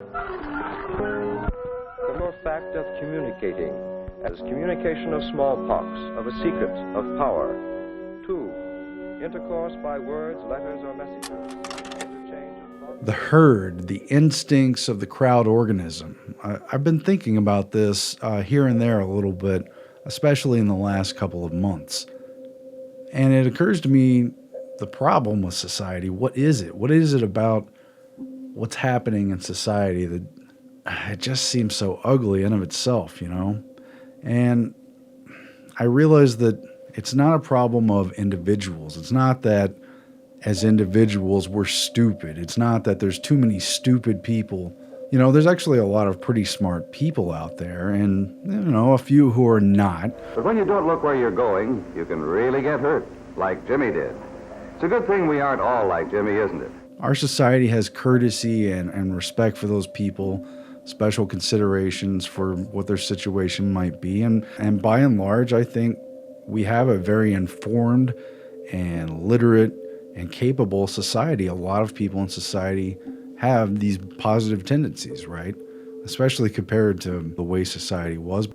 The mere fact of communicating, as communication of smallpox, of a secret, of power. 2, intercourse by words, letters, or messages. The herd, the instincts of the crowd organism. I've been thinking about this here and there a little bit, especially in the last couple of months. And it occurs to me, the problem with society, what is it? What is it about what's happening in society that it just seems so ugly in of itself, you know? And I realize that it's not a problem of individuals. It's not that as individuals we're stupid. It's not that there's too many stupid people. You know, there's actually a lot of pretty smart people out there, and, you know, a few who are not. But when you don't look where you're going, you can really get hurt, like Jimmy did. It's a good thing we aren't all like Jimmy, isn't it? Our society has courtesy and respect for those people, special considerations for what their situation might be. And by and large, I think we have a very informed and literate and capable society. A lot of people in society have these positive tendencies, right? Especially compared to the way society was.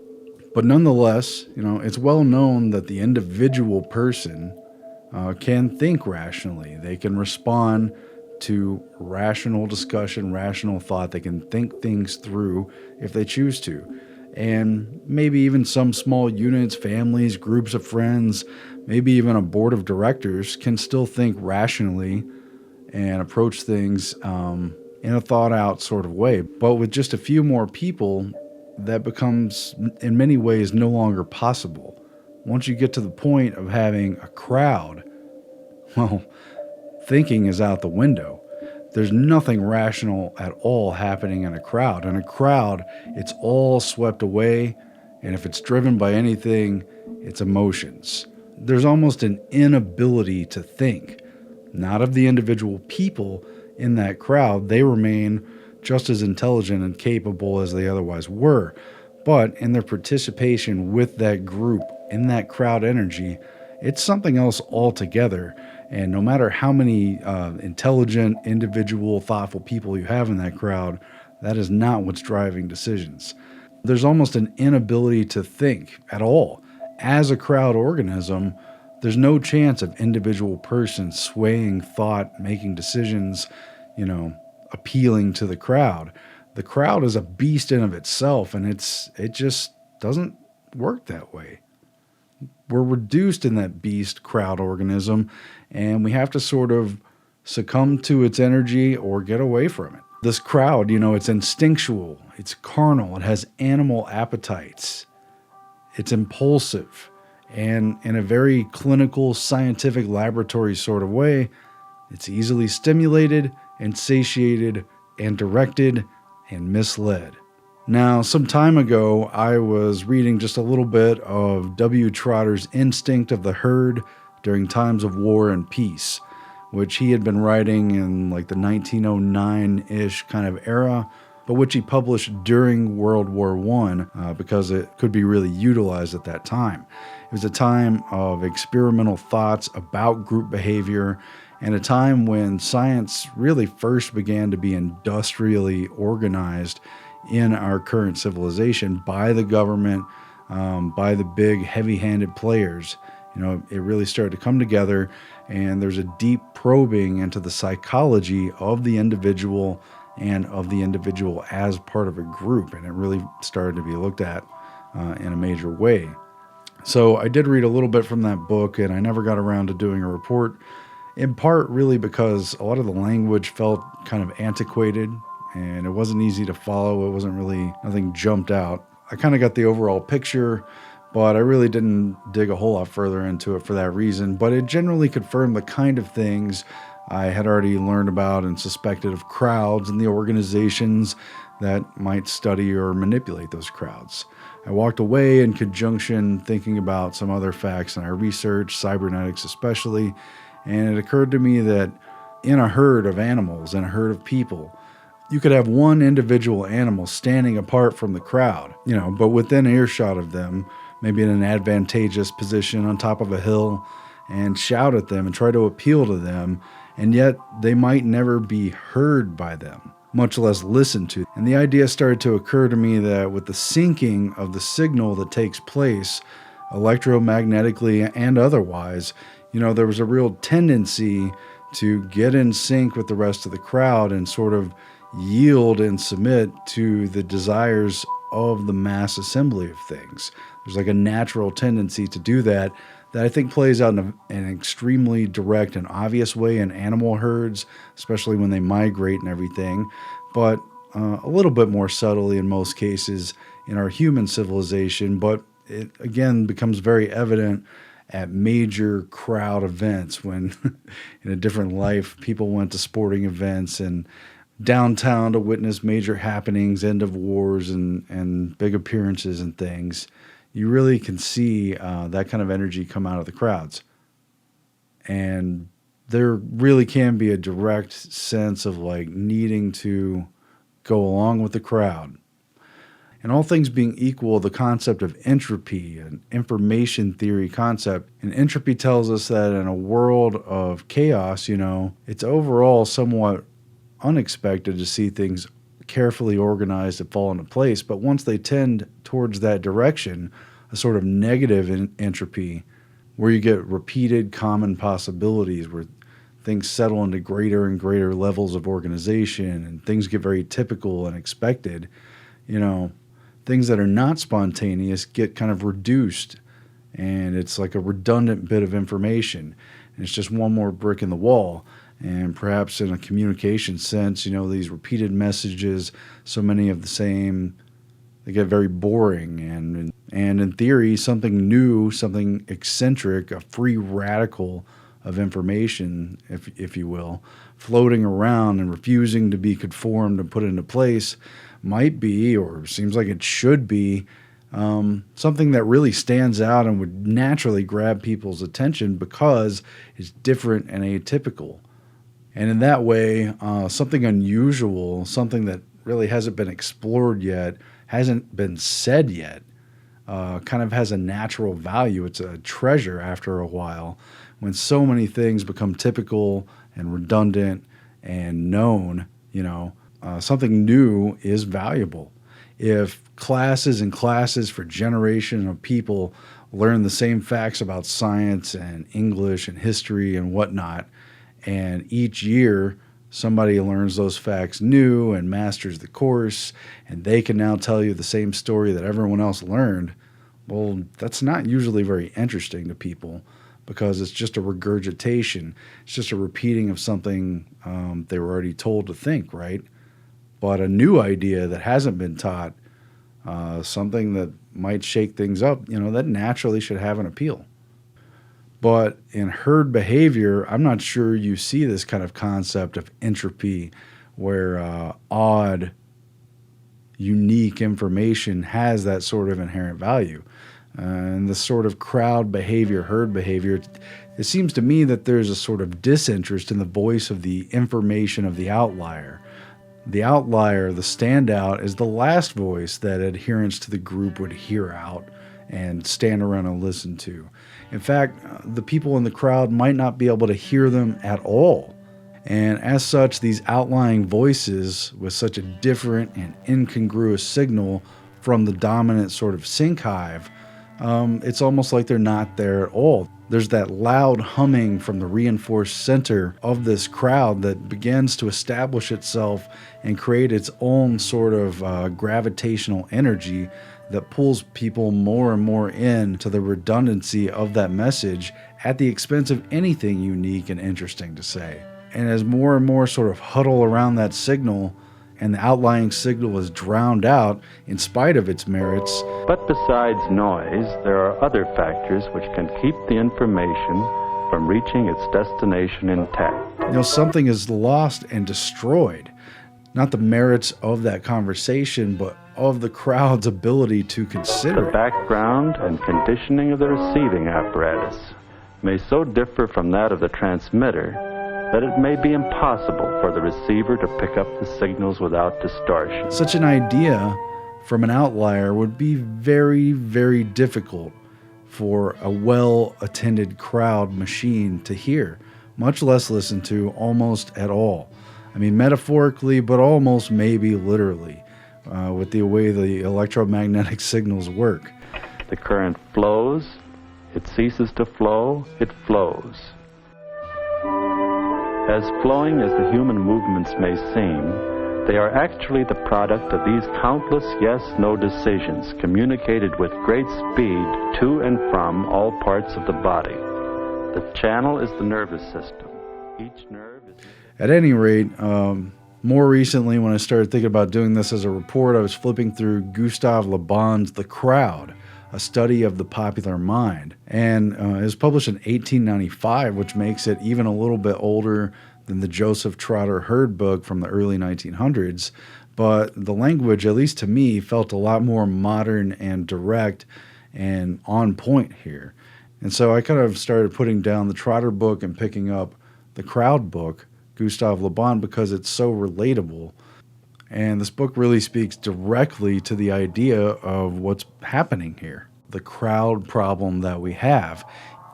But nonetheless, you know, it's well known that the individual person can think rationally. They can respond to rational discussion, rational thought. They can think things through if they choose to. And maybe even some small units, families, groups of friends, maybe even a board of directors can still think rationally and approach things in a thought-out sort of way. But with just a few more people, that becomes, in many ways, no longer possible. Once you get to the point of having a crowd, well, thinking is out the window. There's nothing rational at all happening in a crowd. In a crowd, it's all swept away, and if it's driven by anything, it's emotions. There's almost an inability to think. Not of the individual people in that crowd. They remain just as intelligent and capable as they otherwise were. But in their participation with that group, in that crowd energy, it's something else altogether. And no matter how many intelligent, individual, thoughtful people you have in that crowd, that is not what's driving decisions. There's almost an inability to think at all. As a crowd organism, there's no chance of individual persons swaying thought, making decisions, you know, appealing to the crowd. The crowd is a beast in of itself, and it just doesn't work that way. We're reduced in that beast crowd organism, and we have to sort of succumb to its energy or get away from it. This crowd, you know, it's instinctual, it's carnal, it has animal appetites, it's impulsive, and in a very clinical, scientific, laboratory sort of way, it's easily stimulated and satiated and directed and misled. Now, some time ago, I was reading just a little bit of W. Trotter's Instinct of the Herd During Times of War and Peace, which he had been writing in like the 1909-ish kind of era, but which he published during World War I because it could be really utilized at that time. It was a time of experimental thoughts about group behavior and a time when science really first began to be industrially organized in our current civilization by the government, by the big heavy-handed players. You know, it really started to come together, and there's a deep probing into the psychology of the individual and of the individual as part of a group, and it really started to be looked at in a major way. So I did read a little bit from that book, and I never got around to doing a report, in part really because a lot of the language felt kind of antiquated, and it wasn't easy to follow. It wasn't really, nothing jumped out. I kind of got the overall picture, but I really didn't dig a whole lot further into it for that reason. But it generally confirmed the kind of things I had already learned about and suspected of crowds and the organizations that might study or manipulate those crowds. I walked away in conjunction thinking about some other facts in our research, cybernetics especially, and it occurred to me that in a herd of animals, in a herd of people, you could have one individual animal standing apart from the crowd, you know, but within earshot of them, maybe in an advantageous position on top of a hill, and shout at them and try to appeal to them, and yet they might never be heard by them. much less listened to. And the idea started to occur to me that with the syncing of the signal that takes place electromagnetically and otherwise, there was a real tendency to get in sync with the rest of the crowd and sort of yield and submit to the desires of the mass assembly of things. There's like a natural tendency to do that I think plays out in an extremely direct and obvious way in animal herds, especially when they migrate and everything, but a little bit more subtly in most cases in our human civilization. But it again becomes very evident at major crowd events when in a different life people went to sporting events and downtown to witness major happenings, end of wars, and big appearances and things. You really can see that kind of energy come out of the crowds. And there really can be a direct sense of like needing to go along with the crowd. And all things being equal, the concept of entropy, an information theory concept, and entropy tells us that in a world of chaos, it's overall somewhat unexpected to see things carefully organized and fall into place. But once they tend towards that direction, a sort of negative entropy, where you get repeated common possibilities, where things settle into greater and greater levels of organization and things get very typical and expected, things that are not spontaneous get kind of reduced, and it's like a redundant bit of information. And it's just one more brick in the wall. And perhaps in a communication sense, these repeated messages, so many of the same, they get very boring. And in theory, something new, something eccentric, a free radical of information, if you will, floating around and refusing to be conformed and put into place might be, or seems like it should be, something that really stands out and would naturally grab people's attention because it's different and atypical. And in that way, something unusual, something that really hasn't been explored yet, hasn't been said yet, kind of has a natural value. It's a treasure after a while. When so many things become typical and redundant and known, something new is valuable. If classes and classes for generations of people learn the same facts about science and English and history and whatnot, and each year somebody learns those facts new and masters the course, and they can now tell you the same story that everyone else learned, well, that's not usually very interesting to people because it's just a regurgitation. It's just a repeating of something they were already told to think, right? But a new idea that hasn't been taught, something that might shake things up, that naturally should have an appeal. But in herd behavior, I'm not sure you see this kind of concept of entropy where odd, unique information has that sort of inherent value. And the sort of crowd behavior, herd behavior, it seems to me that there's a sort of disinterest in the voice of the information of the outlier. The outlier, the standout, is the last voice that adherents to the group would hear out and stand around and listen to. In fact, the people in the crowd might not be able to hear them at all. And as such, these outlying voices with such a different and incongruous signal from the dominant sort of sync hive, it's almost like they're not there at all. There's that loud humming from the reinforced center of this crowd that begins to establish itself and create its own sort of gravitational energy that pulls people more and more into the redundancy of that message at the expense of anything unique and interesting to say. And as more and more sort of huddle around that signal, and the outlying signal is drowned out in spite of its merits. But besides noise, there are other factors which can keep the information from reaching its destination intact. Something is lost and destroyed. Not the merits of that conversation, but of the crowd's ability to consider the background and conditioning of the receiving apparatus may so differ from that of the transmitter that it may be impossible for the receiver to pick up the signals without distortion. Such an idea from an outlier would be very, very difficult for a well-attended crowd machine to hear, much less listen to almost at all. I mean, metaphorically, but almost maybe literally, with the way the electromagnetic signals work. The current flows, it ceases to flow, it flows. As flowing as the human movements may seem, they are actually the product of these countless yes-no decisions communicated with great speed to and from all parts of the body. The channel is the nervous system. Each nerve is... At any rate, more recently when I started thinking about doing this as a report, I was flipping through Gustave Le Bon's The Crowd, a study of the popular mind. And it was published in 1895, which makes it even a little bit older than the Joseph Trotter Hurd book from the early 1900s. But the language, at least to me, felt a lot more modern and direct and on point here. And so I kind of started putting down the Trotter book and picking up the Crowd book, Gustave Le Bon, because it's so relatable. And this book really speaks directly to the idea of what's happening here, the crowd problem that we have,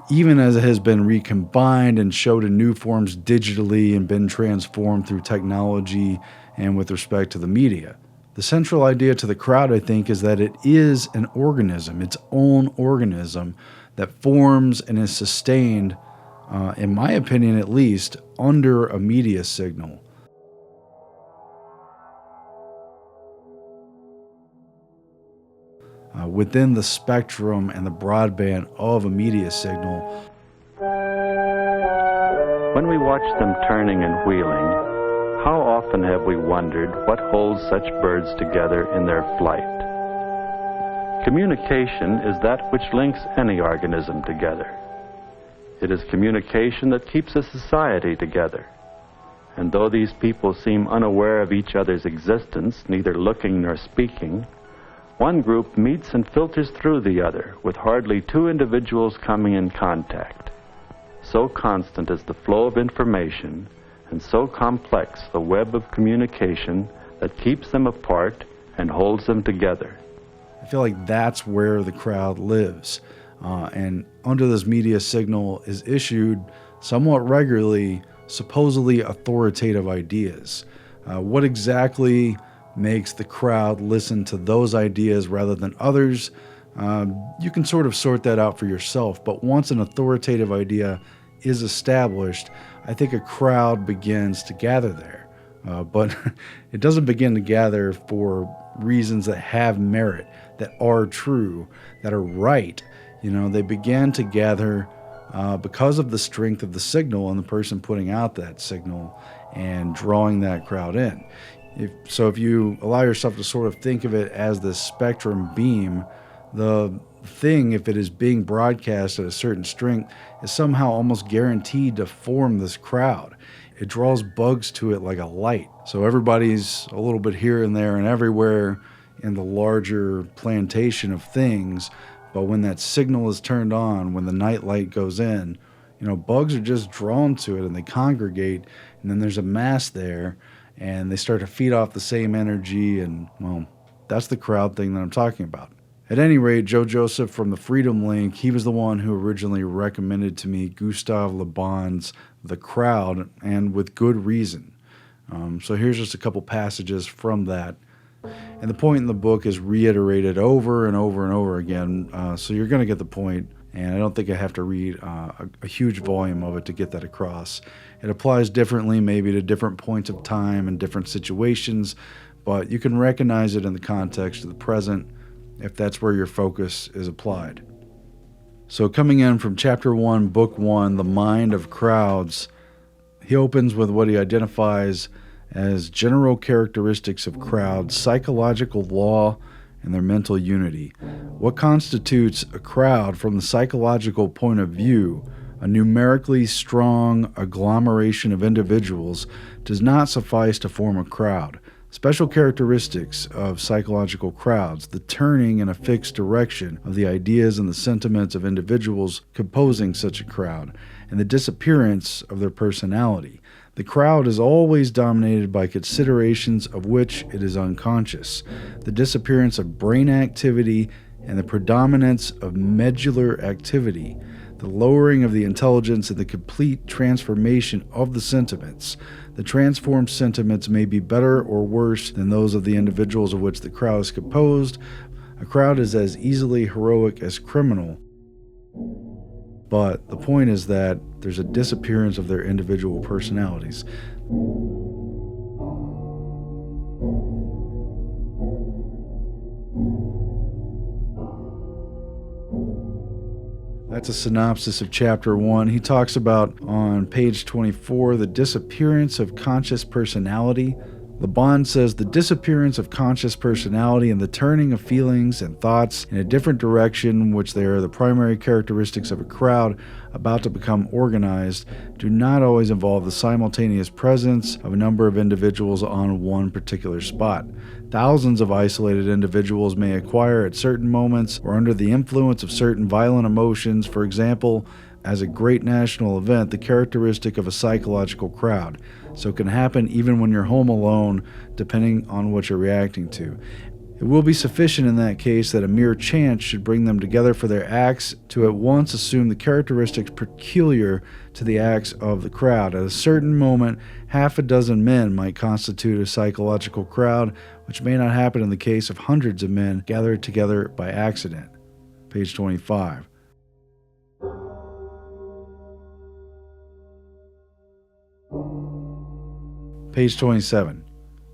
even as it has been recombined and showed in new forms digitally and been transformed through technology and with respect to the media. The central idea to the crowd, I think, is that it is an organism, its own organism, that forms and is sustained, in my opinion at least, under a media signal. Within the spectrum and the broadband of a media signal. When we watch them turning and wheeling, how often have we wondered what holds such birds together in their flight? Communication is that which links any organism together. It is communication that keeps a society together. And though these people seem unaware of each other's existence, neither looking nor speaking, one group meets and filters through the other, with hardly two individuals coming in contact. So constant is the flow of information, and so complex the web of communication that keeps them apart and holds them together. I feel like that's where the crowd lives. And under this media signal is issued somewhat regularly, supposedly authoritative ideas. What exactly makes the crowd listen to those ideas rather than others? You can sort of sort that out for yourself, but once an authoritative idea is established, I think a crowd begins to gather there. But it doesn't begin to gather for reasons that have merit, that are true, that are right. You know, they began to gather because of the strength of the signal and the person putting out that signal and drawing that crowd in. If you allow yourself to sort of think of it as this spectrum beam, the thing, if it is being broadcast at a certain strength, is somehow almost guaranteed to form this crowd. It draws bugs to it like a light. So everybody's a little bit here and there and everywhere in the larger plantation of things. But when that signal is turned on, when the night light goes in, bugs are just drawn to it and they congregate, and then there's a mass there and they start to feed off the same energy, and, well, that's the crowd thing that I'm talking about. At any rate, Joe Joseph from the Freedom Link, he was the one who originally recommended to me Gustave Le Bon's The Crowd, and with good reason. So here's just a couple passages from that. And the point in the book is reiterated over and over and over again, so you're going to get the point, and I don't think I have to read a huge volume of it to get that across. It applies differently, maybe to different points of time and different situations, but you can recognize it in the context of the present if that's where your focus is applied. So coming in from Chapter 1, Book 1, The Mind of Crowds, he opens with what he identifies as general characteristics of crowds, psychological law, and their mental unity. What constitutes a crowd from the psychological point of view, a numerically strong agglomeration of individuals, does not suffice to form a crowd. Special characteristics of psychological crowds, the turning in a fixed direction of the ideas and the sentiments of individuals composing such a crowd, and the disappearance of their personality. The crowd is always dominated by considerations of which it is unconscious, the disappearance of brain activity and the predominance of medullary activity, the lowering of the intelligence and the complete transformation of the sentiments, The transformed sentiments may be better or worse than those of the individuals of which the crowd is composed. A crowd is as easily heroic as criminal. But the point is that there's a disappearance of their individual personalities. That's a synopsis of chapter 1. He talks about, on page 24, the disappearance of conscious personality. Le Bon says the disappearance of conscious personality and the turning of feelings and thoughts in a different direction, which they are the primary characteristics of a crowd about to become organized, do not always involve the simultaneous presence of a number of individuals on one particular spot. Thousands of isolated individuals may acquire at certain moments or under the influence of certain violent emotions, for example, as a great national event, the characteristic of a psychological crowd. So it can happen even when you're home alone, depending on what you're reacting to. It will be sufficient in that case that a mere chance should bring them together for their acts to at once assume the characteristics peculiar to the acts of the crowd. At a certain moment, half a dozen men might constitute a psychological crowd, which may not happen in the case of hundreds of men gathered together by accident. Page 25. Page 27.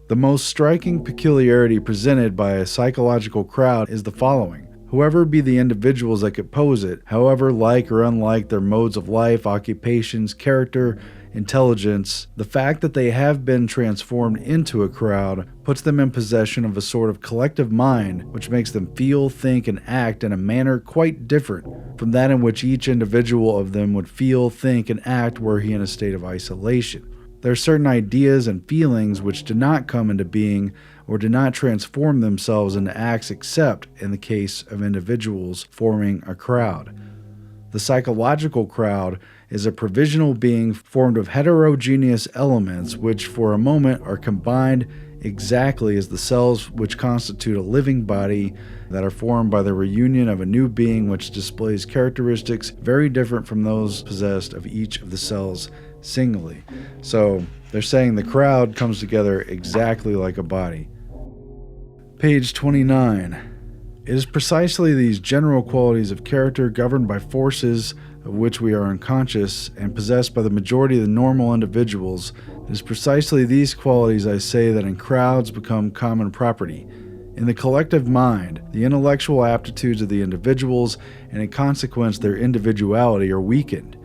The most striking peculiarity presented by a psychological crowd is the following. Whoever be the individuals that compose it, however like or unlike their modes of life, occupations, character, intelligence, the fact that they have been transformed into a crowd puts them in possession of a sort of collective mind which makes them feel, think, and act in a manner quite different from that in which each individual of them would feel, think, and act were he in a state of isolation. There are certain ideas and feelings which do not come into being or do not transform themselves into acts except in the case of individuals forming a crowd. The psychological crowd is a provisional being formed of heterogeneous elements which for a moment are combined exactly as the cells which constitute a living body that are formed by the reunion of a new being which displays characteristics very different from those possessed of each of the cells singly. So they're saying the crowd comes together exactly like a body. Page 29. It is precisely these general qualities of character governed by forces of which we are unconscious and possessed by the majority of the normal individuals. It is precisely these qualities, I say, that in crowds become common property. In the collective mind, the intellectual aptitudes of the individuals and in consequence their individuality are weakened.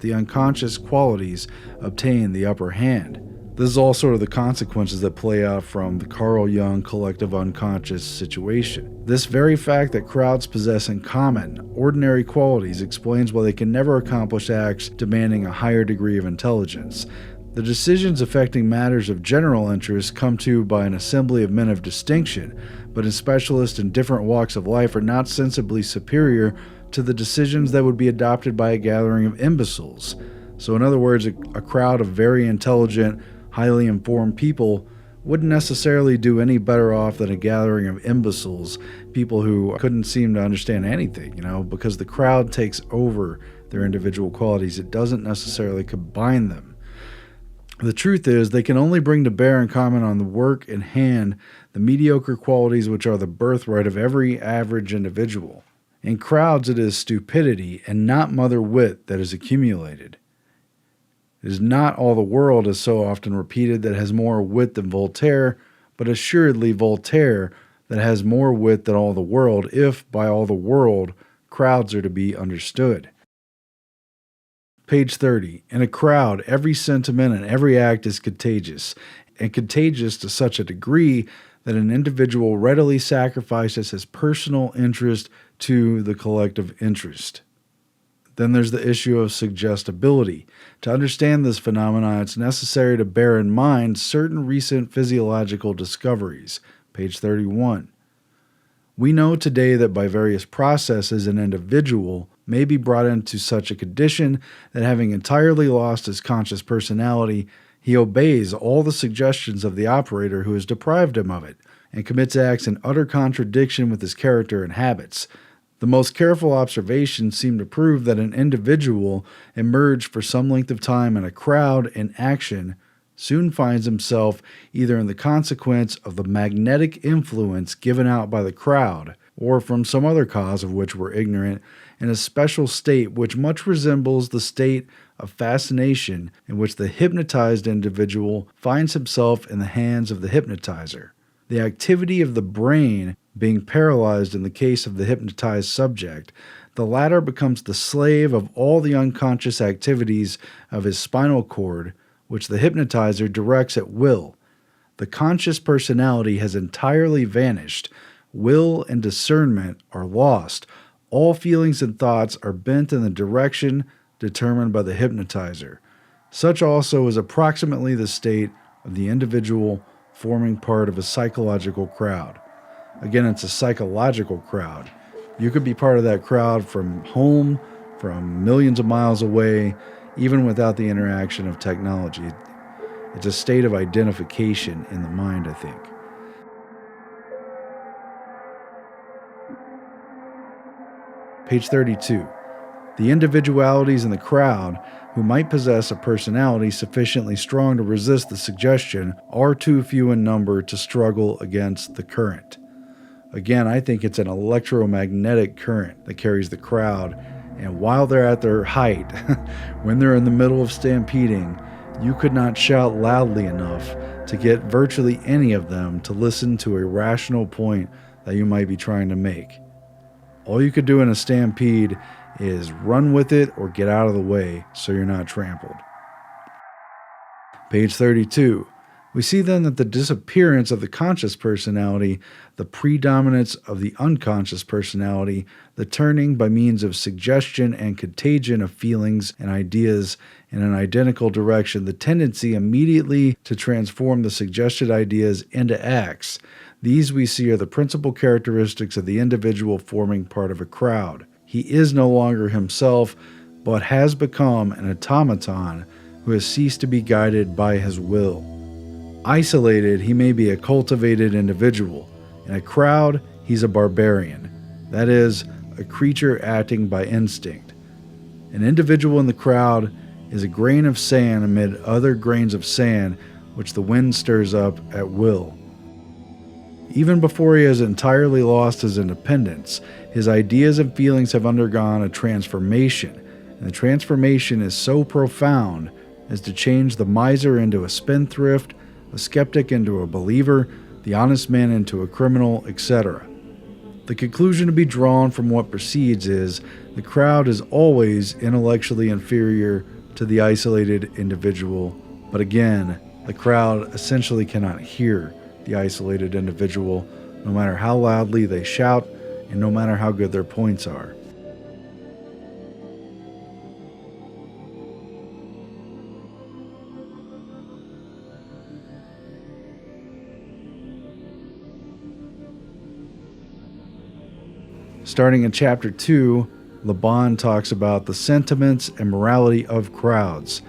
The unconscious qualities obtain the upper hand. This is all sort of the consequences that play out from the Carl Jung collective unconscious situation. This very fact that crowds possess in common ordinary qualities explains why they can never accomplish acts demanding a higher degree of intelligence. The decisions affecting matters of general interest come to by an assembly of men of distinction, but in specialists in different walks of life are not sensibly superior to the decisions that would be adopted by a gathering of imbeciles. So in other words, a crowd of very intelligent, highly informed people wouldn't necessarily do any better off than a gathering of imbeciles, people who couldn't seem to understand anything, because the crowd takes over their individual qualities. It doesn't necessarily combine them. The truth is, they can only bring to bear and comment on the work in hand the mediocre qualities which are the birthright of every average individual. In crowds, it is stupidity and not mother wit that is accumulated. It is not all the world, as so often repeated, that has more wit than Voltaire, but assuredly Voltaire that has more wit than all the world, if by all the world crowds are to be understood. Page 30. In a crowd, every sentiment and every act is contagious, and contagious to such a degree that an individual readily sacrifices his personal interest to the collective interest. Then there's the issue of suggestibility. To understand this phenomenon, it's necessary to bear in mind certain recent physiological discoveries. Page 31. We know today that by various processes an individual may be brought into such a condition that having entirely lost his conscious personality, he obeys all the suggestions of the operator who has deprived him of it, and commits acts in utter contradiction with his character and habits. The most careful observations seem to prove that an individual emerged for some length of time in a crowd in action soon finds himself either in the consequence of the magnetic influence given out by the crowd, or from some other cause of which we're ignorant, in a special state which much resembles the state of fascination in which the hypnotized individual finds himself in the hands of the hypnotizer. The activity of the brain being paralyzed in the case of the hypnotized subject, the latter becomes the slave of all the unconscious activities of his spinal cord, which the hypnotizer directs at will. The conscious personality has entirely vanished. Will and discernment are lost. All feelings and thoughts are bent in the direction determined by the hypnotizer. Such also is approximately the state of the individual forming part of a psychological crowd. Again, it's a psychological crowd. You could be part of that crowd from home, from millions of miles away, even without the interaction of technology. It's a state of identification in the mind, I think. Page 32. The individualities in the crowd who might possess a personality sufficiently strong to resist the suggestion are too few in number to struggle against the current. Again, I think it's an electromagnetic current that carries the crowd, and while they're at their height, when they're in the middle of stampeding, you could not shout loudly enough to get virtually any of them to listen to a rational point that you might be trying to make. All you could do in a stampede is run with it or get out of the way so you're not trampled. Page 32. We see then that the disappearance of the conscious personality, the predominance of the unconscious personality, the turning by means of suggestion and contagion of feelings and ideas in an identical direction, the tendency immediately to transform the suggested ideas into acts. These we see are the principal characteristics of the individual forming part of a crowd. He is no longer himself, but has become an automaton who has ceased to be guided by his will. Isolated, he may be a cultivated individual. In a crowd, he's a barbarian. That is, a creature acting by instinct. An individual in the crowd is a grain of sand amid other grains of sand which the wind stirs up at will. Even before he has entirely lost his independence, his ideas and feelings have undergone a transformation, and the transformation is so profound as to change the miser into a spendthrift, a skeptic into a believer, the honest man into a criminal, etc. The conclusion to be drawn from what precedes is the crowd is always intellectually inferior to the isolated individual, but again, the crowd essentially cannot hear the isolated individual, no matter how loudly they shout and no matter how good their points are. Starting in chapter 2, Laban talks about the sentiments and morality of crowds.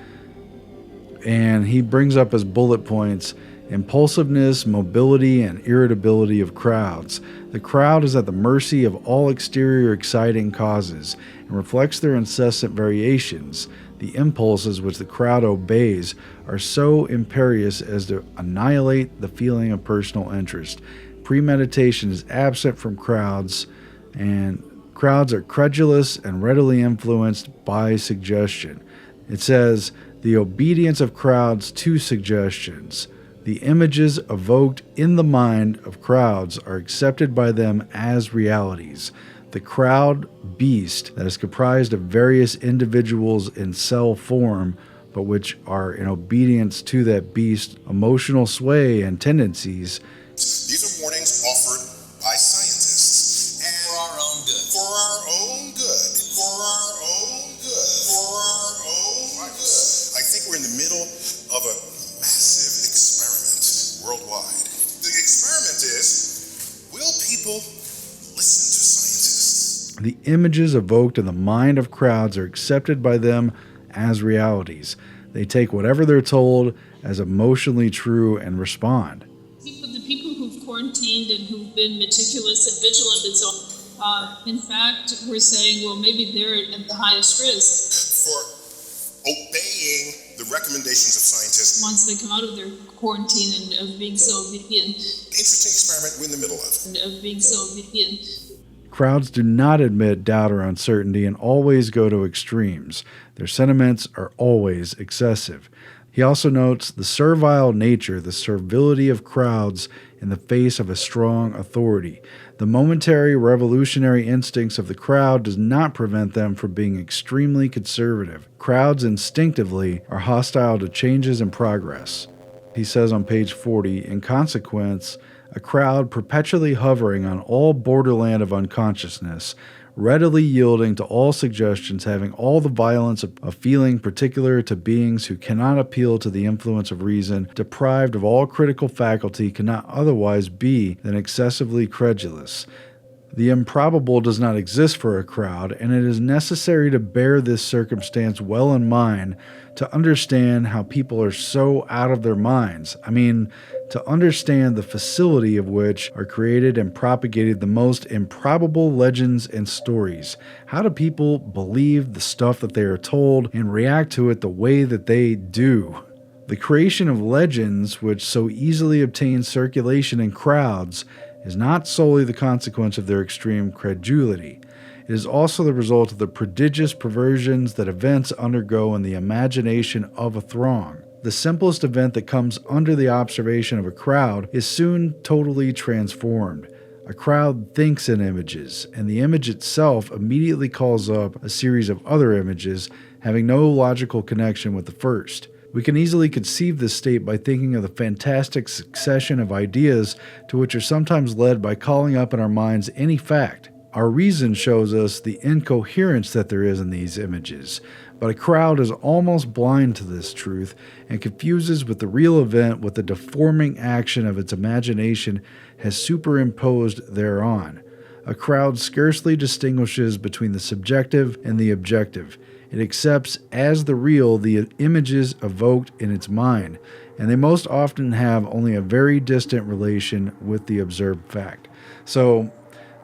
And he brings up as bullet points impulsiveness, mobility, and irritability of crowds. The crowd is at the mercy of all exterior exciting causes and reflects their incessant variations. The impulses which the crowd obeys are so imperious as to annihilate the feeling of personal interest. Premeditation is absent from crowds, and crowds are credulous and readily influenced by suggestion. It says, the obedience of crowds to suggestions. The images evoked in the mind of crowds are accepted by them as realities. The crowd beast that is comprised of various individuals in cell form, but which are in obedience to that beast, emotional sway and tendencies. These are warnings offered by scientists. And for our own good. For our own good. For our own good. For our own good. I think we're in the middle of a massive experiment worldwide. The experiment is, will people listen to scientists? The images evoked in the mind of crowds are accepted by them as realities. They take whatever they're told as emotionally true and respond. The people who've quarantined and who've been meticulous and vigilant and so on, in fact, we're saying, well, maybe they're at the highest risk. For obeying the recommendations of scientists. Once they come out of their quarantine and of being so obedient. Interesting experiment we're in the middle of. And of being so obedient. Crowds do not admit doubt or uncertainty and always go to extremes. Their sentiments are always excessive. He also notes the servile nature, the servility of crowds in the face of a strong authority. The momentary revolutionary instincts of the crowd does not prevent them from being extremely conservative. Crowds instinctively are hostile to changes and progress. He says on page 40, in consequence, a crowd perpetually hovering on all borderland of unconsciousness, readily yielding to all suggestions, having all the violence of feeling particular to beings who cannot appeal to the influence of reason, deprived of all critical faculty, cannot otherwise be than excessively credulous. The improbable does not exist for a crowd, and it is necessary to bear this circumstance well in mind to understand how people are so out of their minds. To understand the facility of which are created and propagated the most improbable legends and stories. How do people believe the stuff that they are told and react to it the way that they do? The creation of legends, which so easily obtain circulation in crowds, is not solely the consequence of their extreme credulity. It is also the result of the prodigious perversions that events undergo in the imagination of a throng. The simplest event that comes under the observation of a crowd is soon totally transformed. A crowd thinks in images, and the image itself immediately calls up a series of other images having no logical connection with the first. We can easily conceive this state by thinking of the fantastic succession of ideas to which are sometimes led by calling up in our minds any fact. Our reason shows us the incoherence that there is in these images, but a crowd is almost blind to this truth and confuses with the real event what the deforming action of its imagination has superimposed thereon. A crowd scarcely distinguishes between the subjective and the objective. It accepts as the real the images evoked in its mind, and they most often have only a very distant relation with the observed fact. So,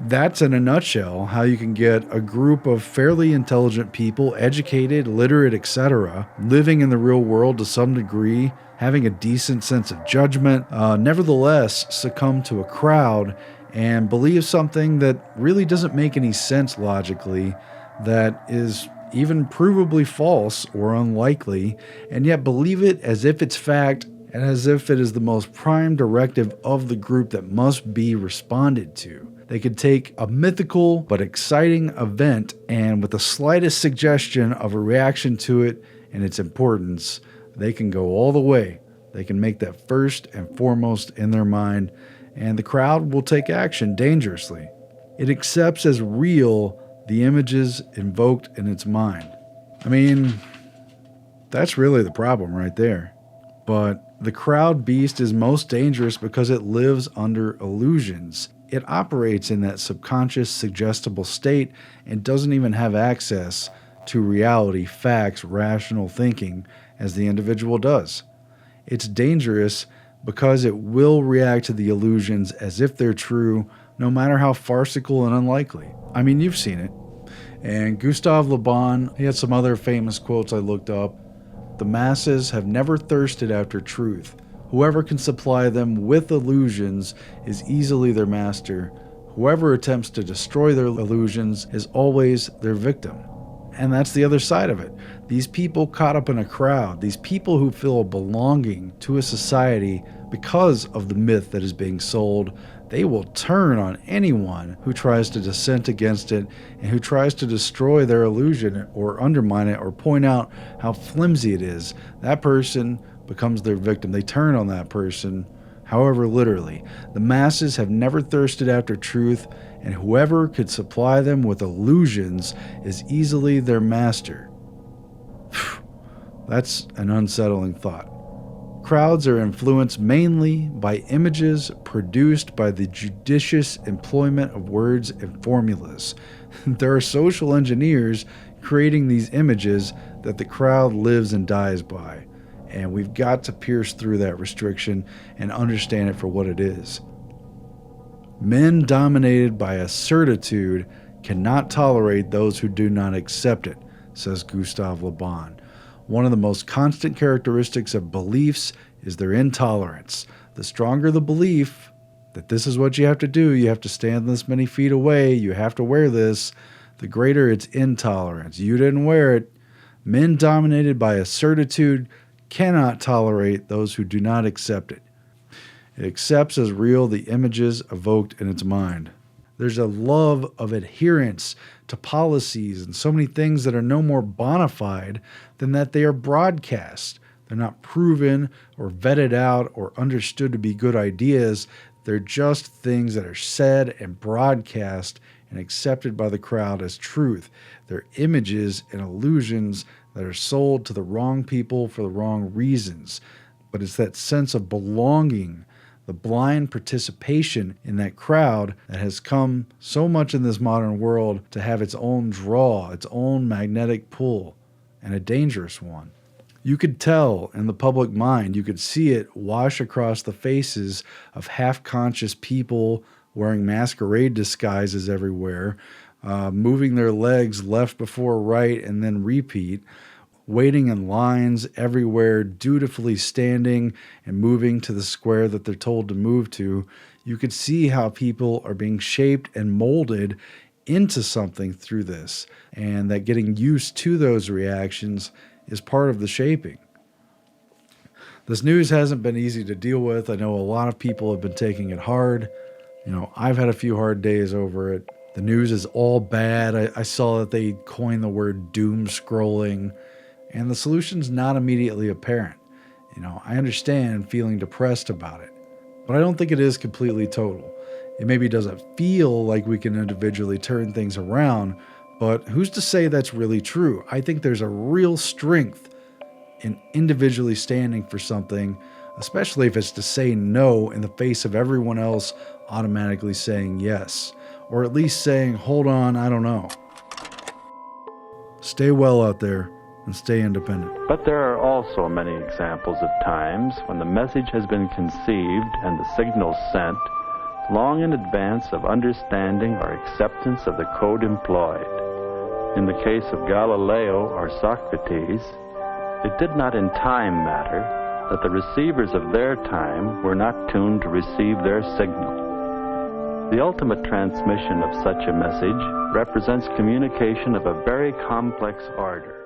that's in a nutshell how you can get a group of fairly intelligent people, educated, literate, etc., living in the real world to some degree, having a decent sense of judgment, nevertheless succumb to a crowd and believe something that really doesn't make any sense logically, that is even provably false or unlikely, and yet believe it as if it's fact and as if it is the most prime directive of the group that must be responded to. They could take a mythical but exciting event and with the slightest suggestion of a reaction to it and its importance, they can go all the way. They can make that first and foremost in their mind, and the crowd will take action dangerously. It accepts as real the images invoked in its mind. That's really the problem right there. But the crowd beast is most dangerous because it lives under illusions. It operates in that subconscious, suggestible state and doesn't even have access to reality, facts, rational thinking as the individual does. It's dangerous because it will react to the illusions as if they're true, no matter how farcical and unlikely. You've seen it. And Gustave Le Bon, he had some other famous quotes I looked up. The masses have never thirsted after truth. Whoever can supply them with illusions is easily their master. Whoever attempts to destroy their illusions is always their victim. And that's the other side of it. These people caught up in a crowd, these people who feel a belonging to a society because of the myth that is being sold, they will turn on anyone who tries to dissent against it and who tries to destroy their illusion or undermine it or point out how flimsy it is. That person becomes their victim. They turn on that person, however literally. The masses have never thirsted after truth, and whoever could supply them with illusions is easily their master. That's an unsettling thought. Crowds are influenced mainly by images produced by the judicious employment of words and formulas. There are social engineers creating these images that the crowd lives and dies by. And we've got to pierce through that restriction and understand it for what it is. Men dominated by a certitude cannot tolerate those who do not accept it, says Gustave Le Bon. One of the most constant characteristics of beliefs is their intolerance. The stronger the belief that this is what you have to do, you have to stand this many feet away, you have to wear this, the greater its intolerance. You didn't wear it. Men dominated by a certitude cannot tolerate those who do not accept it. It accepts as real the images evoked in its mind. There's a love of adherence to policies and so many things that are no more bona fide than that they are broadcast. They're not proven or vetted out or understood to be good ideas. They're just things that are said and broadcast and accepted by the crowd as truth. They're images and illusions that are sold to the wrong people for the wrong reasons. But it's that sense of belonging, the blind participation in that crowd that has come so much in this modern world to have its own draw, its own magnetic pull, and a dangerous one. You could tell in the public mind, you could see it wash across the faces of half-conscious people wearing masquerade disguises everywhere, moving their legs left before right and then repeat, waiting in lines everywhere, dutifully standing and moving to the square that they're told to move to. You could see how people are being shaped and molded into something through this, and that getting used to those reactions is part of the shaping. This news hasn't been easy to deal with. I know a lot of people have been taking it hard. I've had a few hard days over it. The news is all bad. I saw that they coined the word doom scrolling, and the solution's not immediately apparent. I understand feeling depressed about it, but I don't think it is completely total. It maybe doesn't feel like we can individually turn things around, but who's to say that's really true? I think there's a real strength in individually standing for something, especially if it's to say no in the face of everyone else automatically saying yes, or at least saying, hold on, I don't know. Stay well out there and stay independent. But there are also many examples of times when the message has been conceived and the signal sent long in advance of understanding or acceptance of the code employed. In the case of Galileo or Socrates, it did not in time matter that the receivers of their time were not tuned to receive their signal. The ultimate transmission of such a message represents communication of a very complex order.